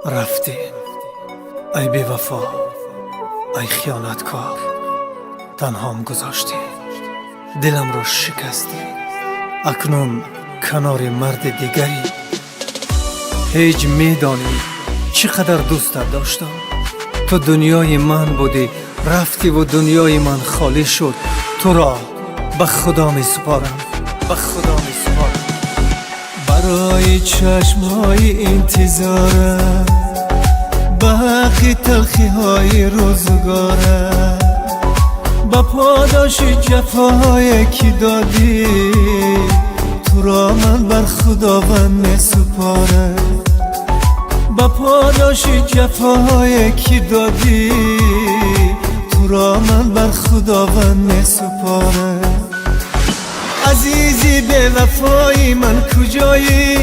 رفتی ای بی وفا، ای خیانتکار، تنهام گذاشتی، دلم رو شکستی. اکنون کنار مرد دیگری. هیچ میدانی چقدر دوستت داشتم. تو دنیای من بودی، رفتی و دنیای من خالی شد. تو را به خدا می سپارم، به خدا می سپارم. برای چشمهای انتظارم، باقی تلخی های روزگارم، با پاداش جفاهای که دادی، تو را من بر خداوند می سپارم. با پاداش جفاهای که دادی، تو را من بر خداوند می سپارم. عزیزی به وفای من کجایی؟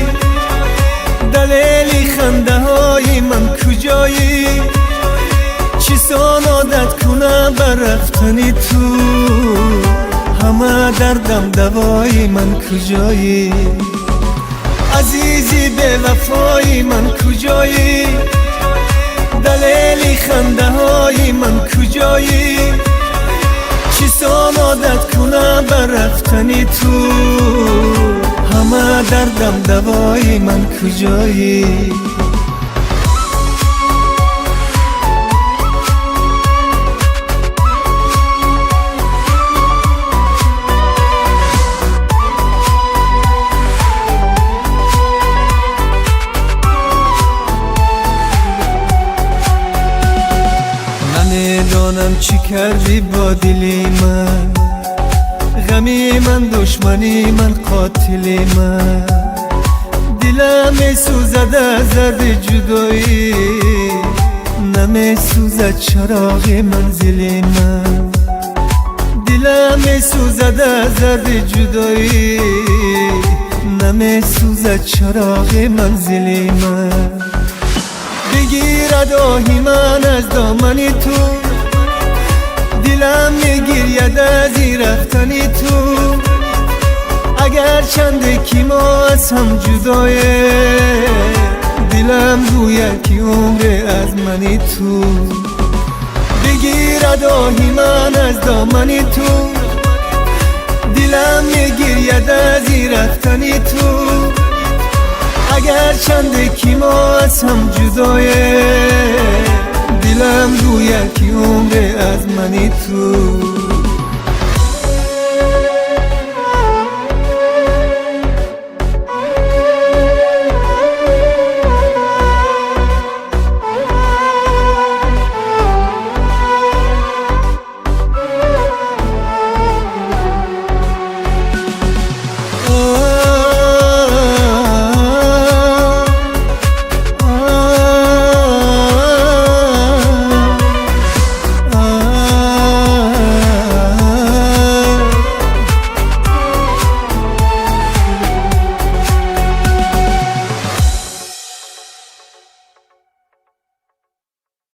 دلیل خنده های من کجایی؟ چیسان عادت کنم بر رفتنی تو، همه دردم دوای من کجایی؟ عزیزی به وفای من کجایی؟ دلیل خنده های من کجایی؟ چیسان عادت کنم بر رفتنی تو، همه دردم دوای من کجایی؟ نمیدانم چی کردی با دلی من، غمی من، دشمنی من، قاتلی من. دلم می سوزد از درد جدایی، نمی سوزد چراغ منزلی من. دلم می سوزد از درد جدایی، نمی سوزد چراغ منزلی من. بگیرد آهی من از دامنی تو، دلم میگیرید از این رفتنی تو. اگر چند که ما از هم جدایه، دلم گوید که عمر از منی تو. بگیرد آهی من از دامنی تو، دلم میگیرید از این رفتنی تو. اگر چند که ما از هم جدایه، دلم گوید که عمر از منی تو.